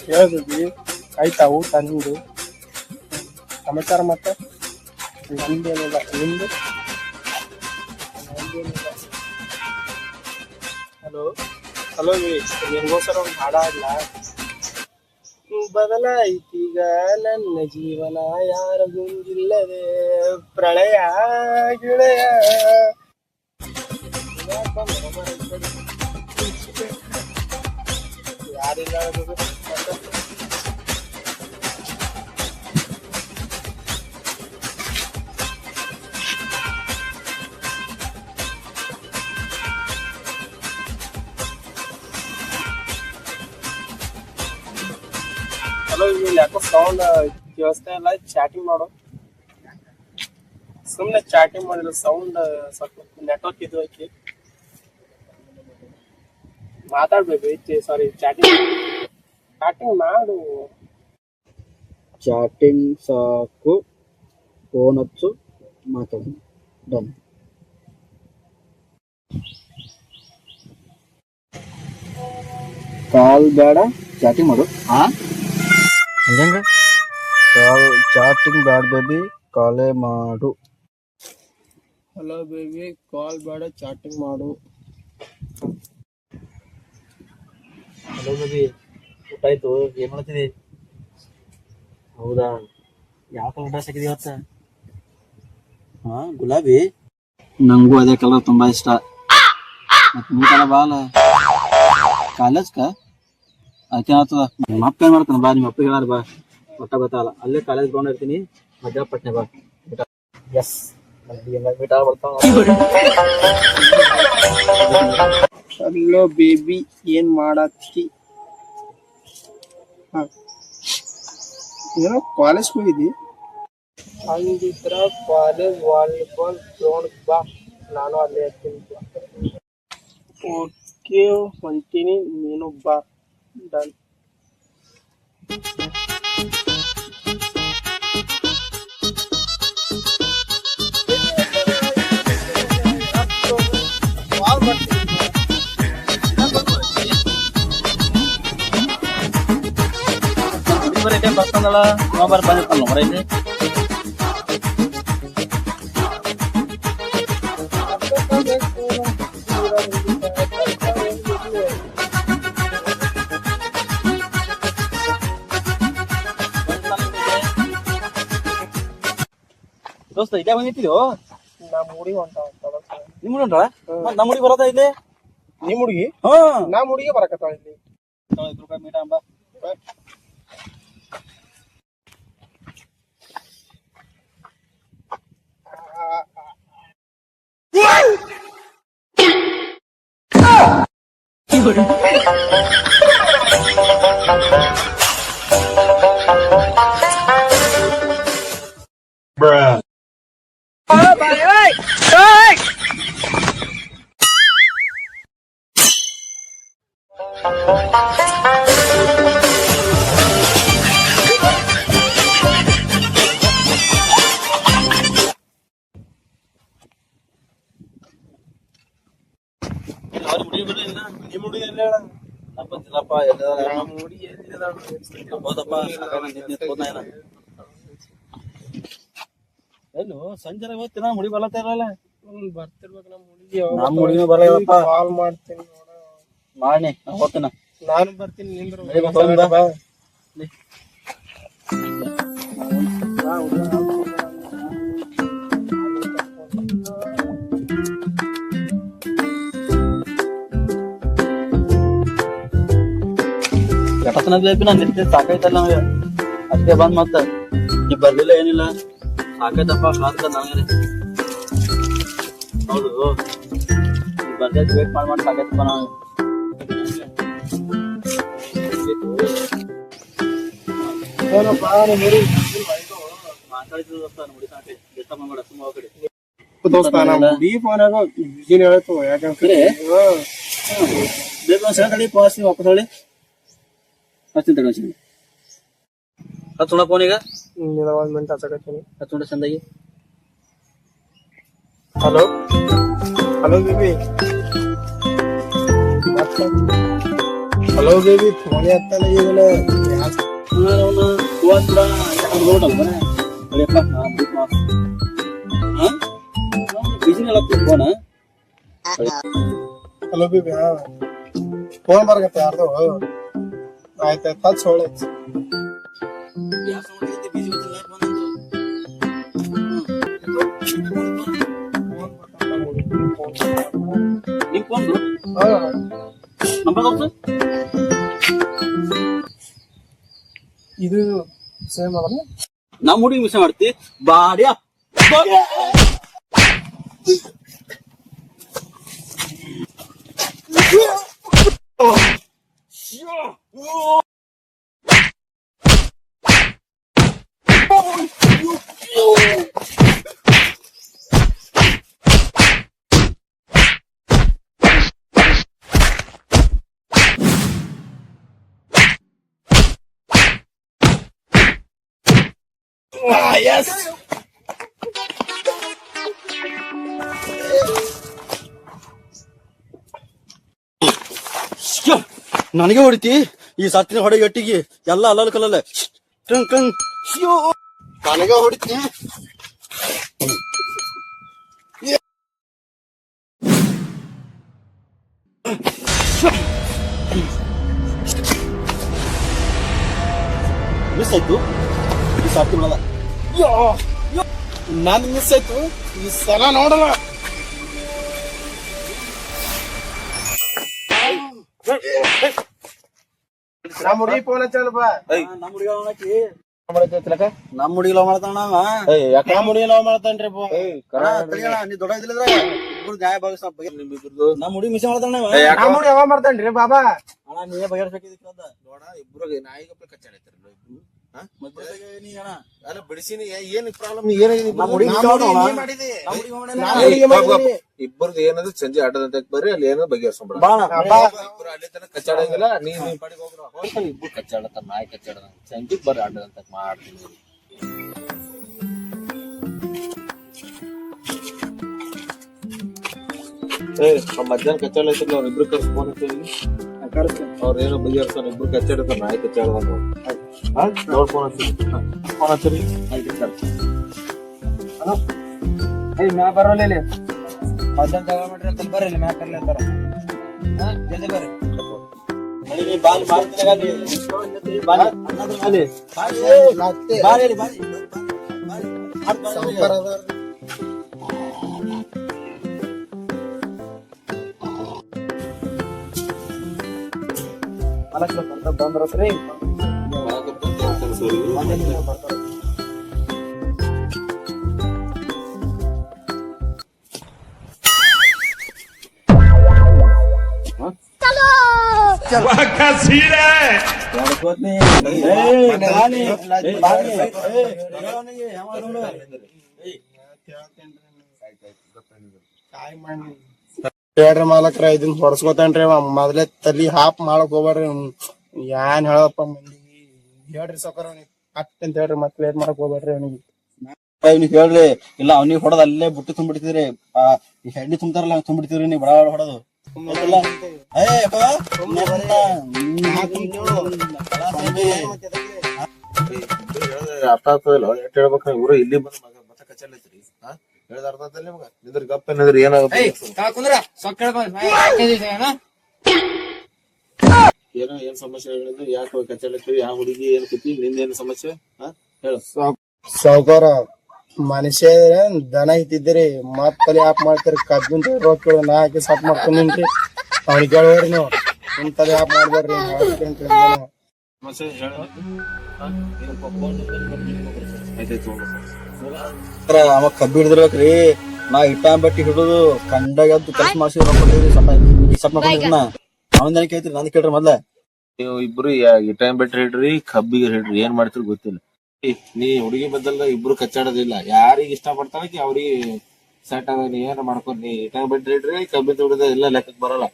ಹೇಳಿದ್ವಿ ಆಯ್ತಾ ಊಟ ನಿಂದು ಸಮಾಚಾರ ಮತ್ತೆ ನಮ್ದೇನಿಲ್ಲ ನಿಮ್ದು ಹಲೋ ಹಲೋ ನಿಮ್ಗೋಸ್ಕರ ಒಂದು ಹಾಡ ಇಲ್ಲ ಬದಲಾಯ್ತೀಗ ನನ್ನ ಜೀವನ ಯಾರ ಗುಂಗಿಲ್ಲದೆ ಪ್ರಳಯ ಗಿಳೆಯ ಯಾರಿಲ್ಲ ಹಲೋ ಇಲ್ಲಿ ಯಾಕೋ ಸೌಂಡ್ ಕೇಳಿಸ್ತಾ ಇಲ್ಲ ಚಾಟಿಂಗ್ ಮಾಡು ಸುಮ್ಮನೆ ಚಾಟಿಂಗ್ ಮಾಡಿದ್ರೆ ಸೌಂಡ್ ಸ್ವಲ್ಪ ನೆಟ್ವರ್ಕ್ ಇದು ಐತಿ ಮಾತಾಡ್ಬೇಕು ಐತಿ ಸಾರಿ ಚಾಟಿಂಗ್ ಮಾಡು ಚಾಟಿಂಗ್ ಸಾಕು ಫೋನ್ ಹಚ್ಚು ಮಾತಾಡು ಡನ್ ಕಾಲ್ ಬೇಡ ಚಾಟಿಂಗ್ ಮಾಡು ಹಂಗ ಕಾಲ್ ಚಾಟಿಂಗ್ ಬೇಡ ಬೇಬಿ ಕಾಲೇ ಮಾಡು ಹಲೋ ಬೇಬಿ ಕಾಲ್ ಬೇಡ ಚಾಟಿಂಗ್ ಮಾಡು ಹಲೋ ಬೇಬಿ ಊಟ ಆಯ್ತು ಏನ್ ಮಾಡ್ತಿದಿ ಹೌದಾ ಯಾವ ಕಲರ್ ಡ್ರೆಸ್ ಹಾಕಿದಿ ಇವತ್ತ ಗುಲಾಬಿ ನಂಗೂ ಅದೇ ಕಲರ್ ತುಂಬಾ ಇಷ್ಟ ಮತ್ ನೀ ಬಾಲ ಕಾಲೇಜ್ಕ ಅದಕ್ಕೆ ಆಗ್ತದ ನಿಮ್ಮ ಅಪ್ಪ ಏನ್ ಮಾಡ್ತಾನ ಬಾ ನಿಮ್ಮ ಅಪ್ಪ ಹೇಳಾರ ಬಾ ಒಟ್ಟ ಗೊತ್ತಾಗಲ್ಲ ಅಲ್ಲೇ ಕಾಲೇಜ್ ಗ್ರೌಂಡ್ ಇರ್ತೀನಿ ಮಧ್ಯಾಹ್ನ ಪಟ್ನೆ ಬಾ ಎಸ್ ಮೀಟ್ ಬರ್ತಾವ ಹಲೋ ಬೇಬಿ ಏನ್ ಮಾಡತ್ತಿ ಏನೋ ಕಾಲೇಜ್ ಹೋಗಿದ್ದಿ ಹಂಗಿದ್ರ ಕಾಲೇಜ್ ವಾಲಿಬಾಲ್ ಗ್ರೌಂಡ್ ಬಾ ನಾನು ಅಲ್ಲೇ ಇರ್ತೀನಿ ಓಕೆ ಹೊಂತೀನಿ ನೀನು ಬಾ ಡನ್ ಬರ್ತಂದಳ ಮೊಬೈಲ್ ಬಂದಿರ್ತಲ್ಲ ಹೊರಗೆ ದೋಸ್ತ ಇದೇ ಬಂದಿತ್ತಿದೋ ನಮ್ಮ ಹುಡುಗಿ ಹೊಂಟಾವ ನಿಮ್ ಹುಡುಗ ನಮ್ಮ ಹುಡುಗಿ ಬರೋದ ಇಲ್ಲಿ ನಿಮ್ ಹುಡುಗಿ ನಮ್ಮ ಹುಡುಗಿ ಬರಕತ್ತಾಳ ಇಲ್ಲಿ ಮೀಟ ಅಂಬ Bruh. ಎಲ್ಲೋ ಸಂಜೆ ಹೋಗ್ತೀನ ಮುಡಿ ಬರ್ಲತ್ತ ಇರಲ್ಲ ಬರ್ತಿರ್ಬೇಕು ನಮ್ಮ ಹುಡುಗಿನೂ ಬರಲ್ಲಪ್ಪ ಕಾಲ್ ಮಾಡ್ತೀನಿ ಮಾಡಿ ಹೋಗ್ತೀನ ನಾನು ಬರ್ತೀನಿ ನಿಂದ್ರು ಎಷ್ಟನ ಬೇಬಿ ನಾನು ನಿಂತ ಸಾಕಾಯ್ತಲ್ಲ ನಮಗೆ ಅದಕ್ಕೆ ಬಂದ್ ಮತ್ತ ನೀ ಬರ್ಲಿಲ್ಲ ಏನಿಲ್ಲ ಸಾಕಾಯ್ತಪ್ಪ ಸಾಕ ನನಗೆ ಹೌದು ಬರ್ದ ವೇಟ್ ಮಾಡಿ ಸಾಕಾಯ್ತಪ್ಪ ನಾವು ಮಾತಾಡಿದ್ರು ದೋಸ್ತ ನೋಡಿ ಸಾಕೆ ಡಿಸ್ಟರ್ಬ್ ಮಾಡ್ಬೇಡ ಸುಮ್ಮ ಕಡೆ ದೋಸ್ತ ನಮ್ಮ ಹುಡುಗಿ ಫೋನಾಗ ಬಿಜಿನ ಹೇಳ್ತು ಯಾಕಂದ್ರೆ ಬೇಗ ಒಂದ್ ಸಲ ತಡಿ ಪಾಸ್ ವಾಪಸ್ ಹೇಳಿ ಹಚ್ತೀನಿ ತಡಿ ಹಚ್ಚೋಣ ಫೋನಿಗ 1 ಮಿನಿಟ್ ಹಚ್ಚಕತ್ತೀನಿ ಹಚ್ಚೋಣ ಚಂದಾಗಿ hello hello baby hello baby phone ಎತ್ತಲ್ಲ ಈಗಲ್ಲ ಹಲೋ ಬೇಬಿ ಹಾ ಫೋನ್ ಬರಕತ್ತ ಯಾರ್ದು ಆಯ್ತಾಯ್ತು ಹಚ್ಚ ಹೊಳೆ ಇದು ಸೇಮ್ ಅಲ್ಲ ನಮ್ಮ ಹುಡುಗಿ ಮಿಸ್ ಮಾಡ್ತಿ ಬಾಡಿ yes ನನಗೆ ಹೊಡಿತಿ ಈ ಸತ್ತಿನ ಹೊಡೆ ಗಟ್ಟಿಗೆ ಎಲ್ಲ ಅಲ್ಲಲ್ಲ ಕಲ್ಲಲ್ಲ ಟಂಗ್ ಟಂಗ್ ನನಗ ಹೊಡಿತಿ ಮಿಸ್ ಆಯ್ತು ಈ ಸತ್ತಿನ ನನ್ ಮಿಸ್ ಆಯ್ತು ಈ ಸಲ ನೋಡಲ್ಲ ನಮ್ಮ ಹುಡುಗಿ ಫೋನ್ ಹಚ್ಚಲ್ಪ ನಮ್ಮ ಹುಡುಗಿ ನಮ್ಮ ಹುಡುಗಿ ಲವ್ ಮಾಡ್ತಾನ ನಮ್ಮ ಹುಡುಗಿ ಲವ್ ಮಾಡ್ತಾನ್ರಿ ನೀ ದೊಡ್ಡ ಇದ್ದಿಲ್ಲ ಇಬ್ರು ನ್ಯಾಯ ಭಾಗಸ ನಮ್ಮ ಹುಡುಗಿ ಮಿಸ್ ಮಾಡ್ತಾನ ನಮ್ಮ ಹುಡುಗಿ ಯಾವಾಗ ಮಾಡ್ತಾನ್ರಿ ಬಾಬಾ ಅಣ್ಣ ನೀವೇ ಬಗೆಹರಿಸಬೇಕಿದ್ದ ನೋಡ ಇಬ್ರಿಗೆ ನಾಯಿಗಪ್ಲೆ ಕಚ್ಚಾಡೈತಿರಲ್ಲ ಇಬ್ರು ನೀ ಅಣ್ಣ ಅಲ್ಲ ಬಿಡಿಸಿನಿ ಏನ್ ಪ್ರಾಬ್ಲಮ್ ಏನಾಗಿದೆ ನಮ್ಮ ಹುಡುಗಿ ಇಬ್ಬರದು ಏನದು ಸಂಜೆ ಆಟದಂತ ಬರ್ರಿ ಅಲ್ಲಿ ಏನೋ ಬಗೆಹರಿಸ್ಕೊಂಡ್ಬಿಡ ಇಬ್ರು ಅಲ್ಲಿ ತನಕ ಕಚ್ಚಾಡಂಗಿಲ್ಲ ನೀವ್ ಪಾಡಿಗೆ ಹೋಗ್ರ ಹೋಗ್ತಾನೆ ಇಬ್ರು ಕಚ್ಚಾಡತಾರ ನಾಯಿ ಕಚ್ಚಾಡದ ಸಂಜೆ ಬರ್ರಿ ಆಟದಂತ ಮಾಡ್ತೀನಿ ಮಧ್ಯಾಹ್ನ ಕಚ್ಚಾಡೈತಿರ್ಲ ಅವ್ರ ಇಬ್ರು ಕರ್ಸ್ಕೊಂಡ್ ಅವ್ರ ಏನೋ ಬಗೆಹರ್ಸ್ತಾನ ಇಬ್ರು ಕಚ್ಚಾಡತಾರ ನಾಯಿ ಕಚ್ಚಾಡದ ನೋಡ್ ಫೋನ್ ಹಚ್ಚಿರಿ ಮ್ಯಾ ಬರೋಲ್ಲ ಮಧ್ಯಾಹ್ನ ತಗೊಂಡ್ರಿ ಅಂತ ಬರ್ರಿ ಮ್ಯಾ ಕರ್ಲಿ ಅಂತಾರ ಜಲ್ದಿ ಬರ್ರಿ ಬಾಲ್ ಮಾಡ್ತೀನಿ ಬಂದ್ರತ್ರಿ ಹೇಳ್ರಿ ಮಾಲಕ್ರ ಇದನ್ ಹೊಡ್ಸ್ಕೊತಾನ್ರಿ ಮೊದ್ಲೇ ತಲಿ ಹಾಪ್ ಮಾಡಕ್ ಹೋಗ್ಬೇಡ್ರಿ ಏನ್ ಹೇಳಪ್ಪ ಮಂದಿಗೆ ಹೇಳ್ರಿ ಸೌಕರ್ ಅವ್ನಿಗೆ ಅಟ್ ಅಂತ ಹೇಳ್ರಿ ಮತ್ತೆ ಲೇಟ್ ಮಾಡಕ್ ಹೋಗ್ಬೇಡ್ರಿ ಅವನಿಗೆ ಅವ್ನಿಗೆ ಹೇಳ್ರಿ ಇಲ್ಲ ಅವ್ನಿಗೆ ಹೊಡೋದ್ ಅಲ್ಲೇ ಬುಟ್ಟಿ ತುಂಬಿಡ್ತಿದ್ರಿ ಎಣ್ಣೆ ತುಂಬ್ತಾರಲ್ಲ ತುಂಬಿಡ್ತಿದ್ರಿ ನೀವು ಬಡ ಹೊಡೋದು ಅರ್ಥ ಆಗ್ತದಲ್ಲ ಎಟ್ ಹೇಳ್ಬೇಕ ಇವ್ರು ಇಲ್ಲಿ ಬಂದ್ ಮತ್ತೆ ಕಚ್ಚಾಡೈತ್ರಿ ಹೇಳ್ದ ಅರ್ಥ ಆಗ್ತಲ್ಲ ನಿಮ್ಗ ನಿದ್ರ ಗಪ್ಪ ಏನಿದ್ರಿ ಏನಾಗುತ್ತೆ ಏನೋ ಏನ್ ಸಮಸ್ಯೆ ಹೇಳಿದ್ರು ಯಾಕೆ ಕಚ್ಚಾಡೈತ್ರಿ ಯಾವ ಹುಡುಗಿ ಏನ್ ಕತ್ತಿ ನಿಂದೇನು ಸಮಸ್ಯೆ ಹೇಳು ಸಾವ್ಕಾರ ಮನುಷ್ಯ ದನ ಇತ್ತಿದ್ರಿ ಮತ್ ತಲೆ ಆಪ್ ಮಾಡ್ತೀರಿ ಕಬ್ಬಿನ ರೋಗ ಕೇಳ ನಾ ಹಾಕಿ ಸಟ್ ಮಾಡ್ಕೊಂಡ್ರಿ ಅವ್ನಿಗೆ ಹೇಳ್ರಿ ನೀವು ನಿಮ್ ತಲೆ ಆಪ್ ಮಾಡ್ಬೇಡ್ರಿ ಸಮಸ್ಯೆ ಹೇಳು ಅವ ಕಬ್ಬಿ ಹಿಡಿದಿರ್ಬೇಕ್ರಿ ನಾ ಇಟ್ಟ ಬಟ್ಟಿ ಹಿಡಿದು ಕಂಡಾಗ ಕೆಲಸ ಮಾಡ್ಸಿದ್ರಿ ಸಟ್ ಮಾಡ್ಕೊಂಡಿರ್ನ ಅವನ್ ಕೇಳ್ತೀರಿ ನಂದ್ ಕೇಳ್ರಿ ಮೊದ್ಲ ನೀವು ಇಬ್ರು ಈ ಟೈಮ್ ಬಿಟ್ರಿ ಹಿಡ್ರಿ ಕಬ್ಬಿಗೆ ಹಿಡ್ರಿ ಏನ್ ಮಾಡ್ತಿರಿ ಗೊತ್ತಿಲ್ಲ ನೀ ಹುಡುಗಿ ಬದಲ್ಲ ಇಬ್ರು ಕಚ್ಚಾಡೋದಿಲ್ಲ ಯಾರಿಗ ಇಷ್ಟ ಪಡ್ತಾನಕಿ ಅವ್ರಿಗೆ ಸೆಟ್ ಆಗ ನೀ ಏನ್ ಮಾಡ್ಕೊಂಡ್ ನೀ ಟೈಮ್ ಬಿಟ್ರಿ ಹಿಡ್ರಿ ಕಬ್ಬಿ ತುಡಿದ ಎಲ್ಲ ಲೆಕ್ಕಕ್ ಬರಲ್ಲ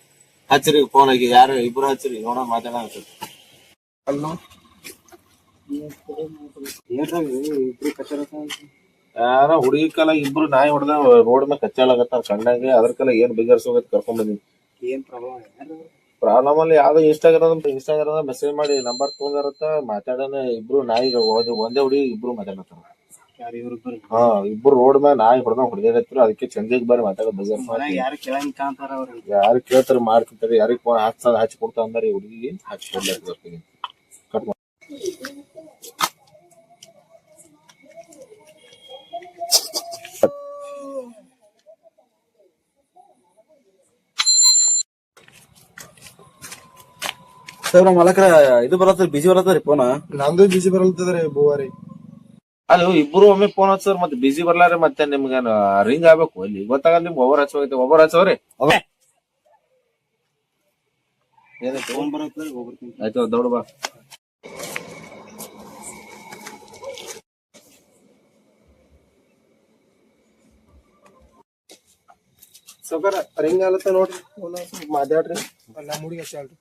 ಹಚ್ಚಿರಿ ಫೋನ್ ಆಗಿ ಯಾರು ಇಬ್ರು ಹಚ್ಚಿರಿ ನೋಡ ಮಾತಾಡ ಯಾರ ಹುಡುಗಿ ಕಾಲ ಇಬ್ರು ನಾಯಿ ಹೊಡೆದ ರೋಡ್ ಮೇಲೆ ಕಚ್ಚಾಳಗತ್ತಾರ ಕಣ್ಣಾಗೆ ಅದ್ರ ಕಾಲ ಏನ್ ಬಿಗರ್ಸೋಗತ್ ಕರ್ಕೊಂಡ್ ಬಂದಿನಿ ಏನ್ ಪ್ರಾಬ್ಲಮ್ ಪ್ರಾಬ್ಲಮ್ ಅಲ್ಲಿ ಯಾವ್ದೋ ಇನ್ಸ್ಟಾಗ್ರಾಮ್ ಮೆಸೇಜ್ ಮಾಡಿ ನಂಬರ್ ತಗೊಂಡಿರತ್ತ ಮಾತಾಡೋಣ. ಇಬ್ರು ನಾಯಿ ಒಂದೇ ಹುಡುಗಿ ಇಬ್ರು ಮಾತಾಡತ್ತಾರ. ಹಾ, ಇಬ್ರು ರೋಡ್ ಮ್ಯಾಗ ನಾಯಿ ಹೊಡೆದಿರತ್ರು. ಅದಕ್ಕೆ ಚಂದಿಗ್ ಬಾರಿ ಮಾತಾಡೋದು ಬಜಾರ್. ಯಾರು ಕೇಳ್ತಾರ ಮಾಡ್ತಿರ್ತಾರೆ. ಯಾರಿಗ್ ಫೋನ್ ಹಚ್ಚಿ ಕೊಡ್ತಾ ಅಂದಾರ ಹುಡುಗಿಗೆ ಹಚ್ಚಿ ಕೊಡ್ಲಾರ. ಕಟ್ ಮಾಡಿ ಸರ್ ಮಲಕ್ರ ಇದು ಬರತ್ತರಿ, ಬಿಜಿ ಬರತ್ತರಿ ಫೋನ್. ನಂದು ಬಿಸಿ ಬರಲ್ತದ್ರಿ ಬೂವಾರಿ. ಅದು ಇಬ್ರು ಒಮ್ಮೆ ಫೋನ್ ಹಚ್ಚೋರ್ ಮತ್ತೆ ಬಿಸಿ ಬರ್ಲಾರ ಮತ್ತೆ ನಿಮ್ಗ ರಿಂಗ್ ಆಗ್ಬೇಕು. ಅಲ್ಲಿ ಗೊತ್ತಾಗಲ್ಲ ನಿಮ್ಗೆ ಒಬ್ಬರ್ ಹಚ್ಚೋಗೈತೆ. ಒಬ್ಬರ್ ಹಚ್ಚೋರಿ ಆಯ್ತು ದೌಡ್ ಬಾ. ಸೌಕರ ರಿಂಗ್ ಆಲತ್ತ ನೋಡ್ರಿ, ಮಾತಾಡ್ರಿ. ನಮ್ಮ ಹುಡುಗಿ ಹಚ್ಚಾಳ್ರಿ,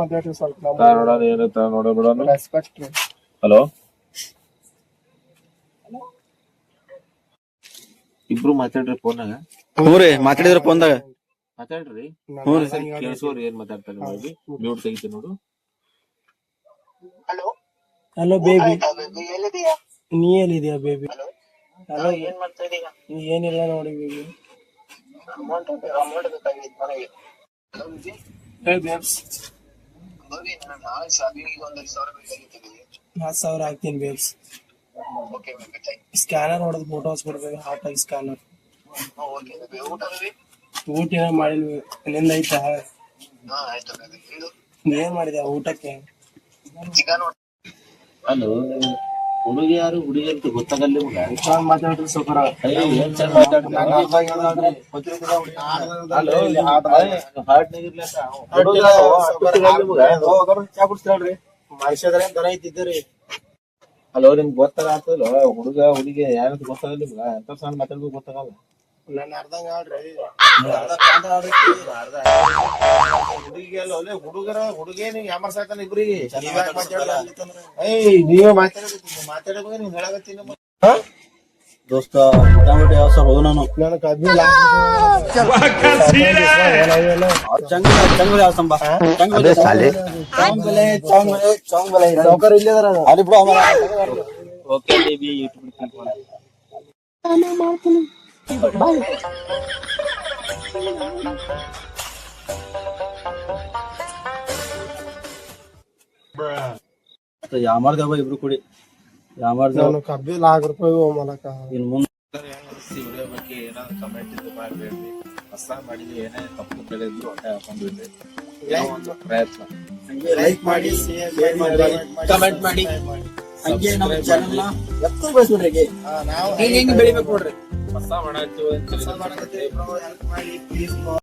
ಮಾತಾಡ್ರಿ ಸ್ವಲ್ಪ. ನೋಡೋಣ ಏನೈತ ನೋಡೋಣ. ರೆಸ್ಪೆಕ್ಟ್ ರೀ. ಹಲೋ, ಇಬ್ರು ಮಾತಾಡ್ರಿ ಫೋನಾಗ. ಹ್ಞೂ ರೀ, ಮಾತಾಡಿದ್ರ ಫೋನ್ದಾಗ ಮಾತಾಡ್ರಿ. ಕೇಳಿಸೋರಿ ಏನ್ ಮಾತಾಡ್ತಾರೆ ನೋಡಿ. ಮ್ಯೂಟ್ ತೆಗಿತಿ ನೋಡು. ಹಲೋ ಬೇಬಿ, ನೀ ಎಲ್ಲಿದ್ಯಾ ಬೇಬಿ? ಹಲೋ, ಏನಿಲ್ಲ ನೋಡಿ ಬೇಬಿ. ಹೇಳಿ ಬೇಬ್ಸ್. 10,000 ಹಾಕ್ತೀನಿ ಬೇಬ್ಸ್. ಸ್ಕ್ಯಾನರ್ ಹೊಡೆದು ಫೋಟೋ ಹಚ್ಕೊಡ್ಬೇಕು, ಹಾಟ್ ಆಗಿ ಸ್ಕ್ಯಾನರ್. ಊಟ ಏನೋ ಮಾಡಿಲ್ವಿ, ನಿಂದ ಐತಾ? ಏನ್ ಮಾಡಿದ್ಯಾ ಊಟಕ್ಕೆ? ಹಲೋ, ಹುಡುಗಿ ಯಾರು ಹುಡುಗಿ ಅಂತ ಗೊತ್ತಾಗಲ್ಲ ನಿಮ್ಗ? ಚೆನ್ನಾಗ್ ಮಾತಾಡ್ರಿ ಸೌಕರ. ಏನ್ ಚಂದ ಮಾತಾಡ್ರಿ. ಮನುಷ್ಯದ್ರೆ ದನ ಐತಿದ್ದೀರಿ. ಹಲೋ, ನಿಮ್ಗೆ ಗೊತ್ತಾಗತ್ತಲ್ಲ ಹುಡುಗ ಹುಡುಗಿ ಯಾರಂತ ಗೊತ್ತಾಗಲ್ಲ ನಿಮ್ಗ? ಎಂತ ಸಣ್ಣ ಮಾತಾಡ್ಬೇಕು ಗೊತ್ತಾಗಲ್ಲ. ನನ್ನ ಅರ್ಧಂಗ ಆಡ್ರಿ. ಹುಡುಗಿ ಅಲ್ಲ ಹುಡುಗೇ ನೀವು ಯಾಮರ್ಸಾಯ್ತಾನ ಇಬ್ರಿಗೆ. ನೀವೇ ಮಾತಾಡಬೇಕು ನೀವ್ ಹೇಳಾಗತ್ತೀನಿ. ದೋಸ್ತ ಟೊಮೆಟೊ ಯಾವ ಸರ್ ಹೋದ ನಾನು ನನ್ನ ಕಬ್ಬಿ ಚಂಗ್ ಯಾವ ಸಂಬ ಸೌಕರ್ ಇಲ್ಲೇ ಅದಾರ. ಅಲ್ಲಿ ಬಿಡು ಓಕೆ ಬೇಬಿ ಯೂಟ್ಯೂಬ್ ಯಾಮಾರ್ದೇವ ಇಬ್ರು ಕೂಡಿ ಯಾಮಾರ್ದೇವ ಕಬ್ಬಿ ₹1,00,000 ಮೂಲಕ. ಇನ್ ಮುಂದೆ ವಿಡಿಯೋ ಬಗ್ಗೆ ಏನಾದ್ರು ಕಮೆಂಟ್ ಇದು ಮಾಡ್ಬೇಡ್ರಿ. ಹೊಸ ಮಾಡಿದ್ರೆ ಏನೇ ತಪ್ಪು ತಿಳಿದ್ರು ಹೊಟ್ಟೆ ಹಾಕೊಂಡ್ಬಿಡ್ರಿ. ಒಂದು ಪ್ರಯತ್ನ ಲೈಕ್ ಮಾಡಿ, ಶೇರ್ ಮಾಡಿ, ಕಮೆಂಟ್ ಮಾಡಿ. ಹಂಗೆ ನಮ್ಮ ಚಾನೆಲ್ ನ ಎತ್ತು ಬೆಳೆಸ್ಬಿಡ್ರಿ. ನಾವು ಹೆಂಗೆ ಬೆಳಿಬೇಕು ನೋಡ್ರಿ. ಹೊಸ ಮಾಡಾಕ್ತಿವಿ ಅಂತ ಹೆಲ್ಪ್ ಮಾಡಿ ಪ್ಲೀಸ್.